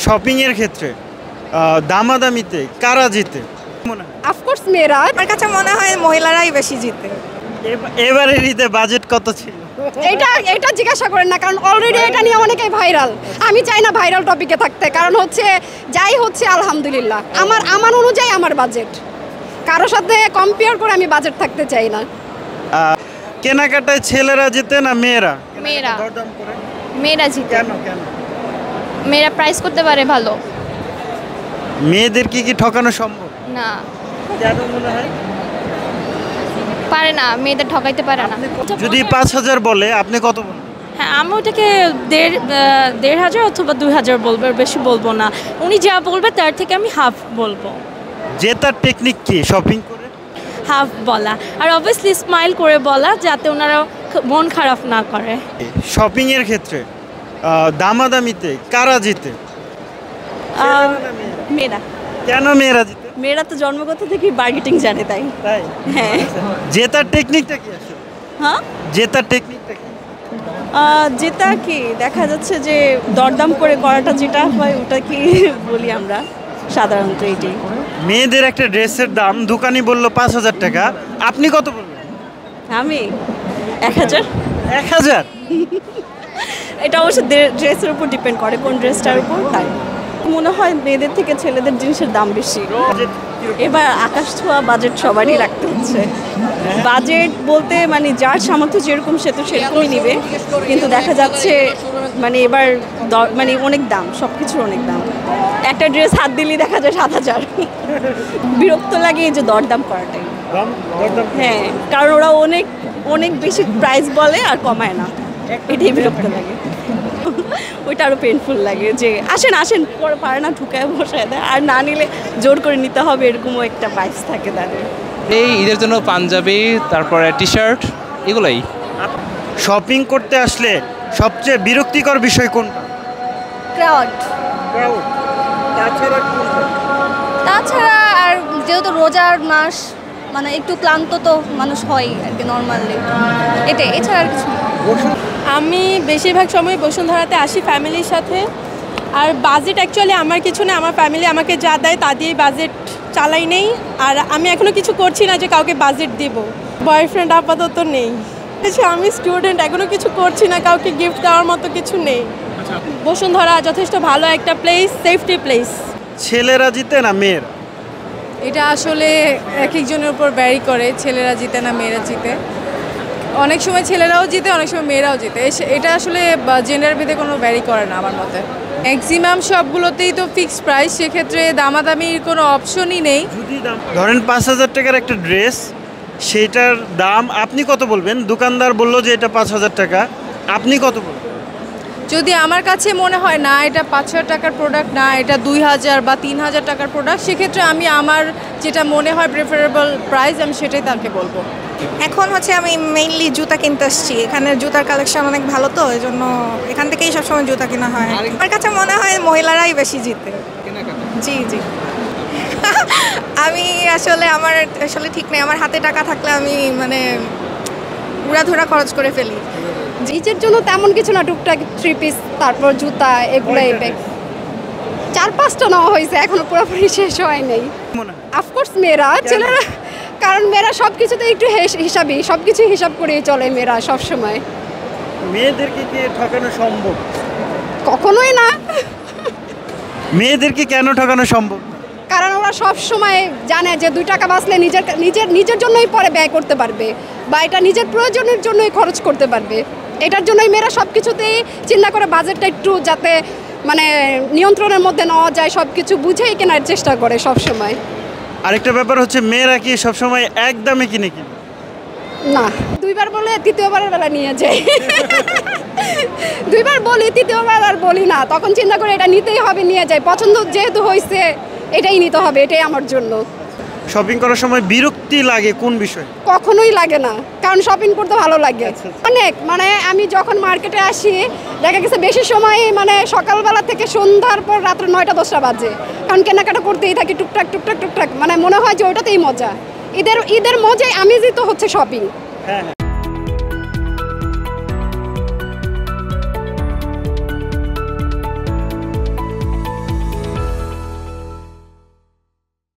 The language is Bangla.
শপিং এর ক্ষেত্রে দামাদামিতে কারা জিতে মনে হয়? অফকোর্স মেয়েরা। আমার কাছে মনে হয় মহিলারাই বেশি জিতে। এবারের ঈদে বাজেট কত ছিল? এটা জিজ্ঞাসা করেন না, কারণ অলরেডি এটা নিয়ে অনেকেই ভাইরাল। আমি চাই না ভাইরাল টপিকে থাকতে, কারণ হচ্ছে যাই হচ্ছে আলহামদুলিল্লাহ আমার অনুযায়ী আমার বাজেট, কারোর সাথে কম্পেয়ার করে আমি বাজেট থাকতে চাই না। কেনাকাটায় ছেলেরা জিতে না মেয়েরা? মেয়েরা। দরদাম করে মেয়েরা জিতে। কেন কেন? মেয়েরা প্রাইস করতে পারে ভালো। মেয়েদের কি ঠকানো সম্ভব? না, কেন মনে হয় পারে না, মেয়েদের ঠকাইতে পারে না। যদি ৫,০০০ বলে আপনি কত বলবেন? হ্যাঁ, আমি ওটাকে ১,৫০০ অথবা ২,০০০ বলবো, এর বেশি বলবো না। উনি যা বলবে তার থেকে আমি হাফ বলবো। জেতার টেকনিক কি? শপিং করে হাফ বলা, আর অবভিয়াসলি স্মাইল করে বলা, যাতে ওনারা মন খারাপ না করে। শপিং এর ক্ষেত্রে দামাদামিতে কারা জিতে? মেয়েরা। কেন মেয়েরা জিতে? মেয়েরা তো জন্মগত থেকেই বার্গেটিং জানে, তাই। তাই? হ্যাঁ। জেতার টেকনিকটা কি আসলে? হ্যাঁ, জেতার টেকনিকটা কি? যেটা কি দেখা যাচ্ছে যে দরদাম করে করাটা যেটা হয় ওটা কি বলি আমরা সাধারণত এটাই। মেয়েদের একটা ড্রেসের দাম দোকানি বললো ৫,০০০ টাকা, আপনি কত বলবেন? আমি ১,০০০। ১,০০০? এটা অবশ্য ড্রেসের উপর ডিপেন্ড করে, কোন ড্রেসটার উপর। তাই মনে হয় মেয়েদের থেকে ছেলেদের জিনিসের দাম বেশি। এবার আকাশ ছোঁয়া বাজেট সবারই রাখতে হচ্ছে। বাজেট বলতে মানে যার সামর্থ্য যেরকম সে তো সেরকমই নিবে, কিন্তু দেখা যাচ্ছে মানে এবার মানে অনেক দাম, সব কিছুর অনেক দাম। একটা ড্রেস হাত দিলেই দেখা যায় ৭,০০০। বিরক্ত লাগে এই যে দরদাম করাটাই। হ্যাঁ, কারণ ওরা অনেক অনেক বেশি প্রাইস বলে আর কমায় না, এটাই বিরক্ত লাগে। ওইটা আরও পেনফুল লাগে যে আসেন আসেন, পরে পারে না ঢুকায় বসায় দেয়, আর না নিলে জোর করে নিতে হবে, এরকমও একটা বাইস থাকে তাদের। এই ঈদের জন্য পাঞ্জাবি, তারপরে টি শার্ট, এগুলোই। শপিং করতে আসলে সবচেয়ে বিরক্তিকর বিষয় কোনটা? ক্রাউড। তাছাড়া আর যেহেতু রোজার মাস, মানে একটু ক্লান্ত তো মানুষ হয় আর কি নর্মালি, এটাই, এছাড়া আর কিছু না। আমি বেশিরভাগ সময় বসুন্ধরাতে আসি ফ্যামিলির সাথে। আর বাজেট অ্যাকচুয়ালি আমার কিছু না, আমার ফ্যামিলি আমাকে যা দেয় তা দিয়েই বাজেট চালাই নেই। আর আমি এখনও কিছু করছি না যে কাউকে বাজেট দেব। বয়ফ্রেন্ড আপাতত নেই। আমি স্টুডেন্ট, এখনও কিছু করছি না, কাউকে গিফট দেওয়ার মতো কিছু নেই। বসুন্ধরা যথেষ্ট ভালো একটা প্লেস, সেফটি প্লেস। ছেলেরা জিতে না মেয়েরা? এটা আসলে এক একজনের উপর ভ্যারি করে, ছেলেরা জিতে না মেয়েরা জিতে। অনেক সময় ছেলেরাও জিতে, অনেক সময় মেয়েরাও জিতে। এটা আসলে জেন্ডার ভেদে কোনো ভ্যারি করে না আমার মতে। ম্যাক্সিমাম সবগুলোতেই তো ফিক্সড প্রাইস, সেক্ষেত্রে দামাদামির কোনো অপশনই নেই। ধরেন ৫,০০০ টাকার একটা ড্রেস, সেইটার দাম আপনি কত বলবেন? দোকানদার বললো যে এটা ৫,০০০ টাকা, আপনি কত বলবেন? যদি আমার কাছে মনে হয় না এটা ৫,০০০ টাকার প্রোডাক্ট, না এটা ২,০০০ বা ৩,০০০ টাকার প্রোডাক্ট, সেক্ষেত্রে আমি আমার যেটা মনে হয় প্রেফারেবল প্রাইস, আমি সেটাই তাকে বলবো। এখন হচ্ছে আমি মেইনলি জুতা কিনতে আসছি, এখানে জুতার কালেকশন অনেক ভালো, তো এই জন্য এখান থেকেই সবসময় জুতা কেনা হয়। আমার কাছে মনে হয় মহিলারাই বেশি জিতে। জি জি। আমি আসলে আমার ঠিক নেই, আমার হাতে টাকা থাকলে আমি মানে উড়াধুরা খরচ করে ফেলি। নিজের জন্য তেমন কিছু না, টুকটাক 3 পিস, তারপর জুতা, এগুলো এই ব্যাগ 4-5টা নেওয়া হয়েছে, এখনো পুরোপুরি শেষ হয় নাই। অফকোর্স মেয়েরা। ছেলেরা, কারণ মেয়েরা সব কিছুতে একটু হিসাবই, সব কিছু হিসাব করেই চলে মেয়েরা সব সময়। মেয়েদেরকে কি ঠকানো সম্ভব? কখনোই না। মেয়েদেরকে কেন ঠকানো সম্ভব? কারণ ওরা সব সময় জানে যে 2 টাকা বাঁচলে নিজের জন্যই পরে ব্যয় করতে পারবে, বা এটা নিজের প্রয়োজনের জন্যই খরচ করতে পারবে। এটার জন্যই মেয়েরা সব কিছুতেই চিন্তা করে বাজেটটা একটু যাতে মানে নিয়ন্ত্রণের মধ্যে নেওয়া যায়, সব কিছু বুঝেই কেনার চেষ্টা করে সব সময়। আরেকটা ব্যাপার হচ্ছে মেয়েরা কি সবসময় এক দামে কিনে না, 2বার বলে 3য়বারের বেলা নিয়ে যায়। 2বার বলি, 3য়বার আর বলি না, তখন চিন্তা করে এটা নিতেই হবে, নিয়ে যায়। পছন্দ যেহেতু হয়েছে এটাই নিতে হবে, এটাই আমার জন্য। শপিং করার সময় বিরক্তি লাগে কোন বিষয়? কখনোই লাগে না, কারণ শপিং করতে ভালো লাগে অনেক। মানে আমি যখন মার্কেটে আসি, দেখা গেছে বেশি সময় মানে সকালবেলা থেকে সন্ধ্যার পর রাত্র 9টা-10টা বাজে, কারণ কেনাকাটা করতেই থাকি টুকটাক টুকটাক টুকটাক। মানে মনে হয় যে ওটাতেই মজা, ঈদের মজাই আমি যেহেতু হচ্ছে শপিং।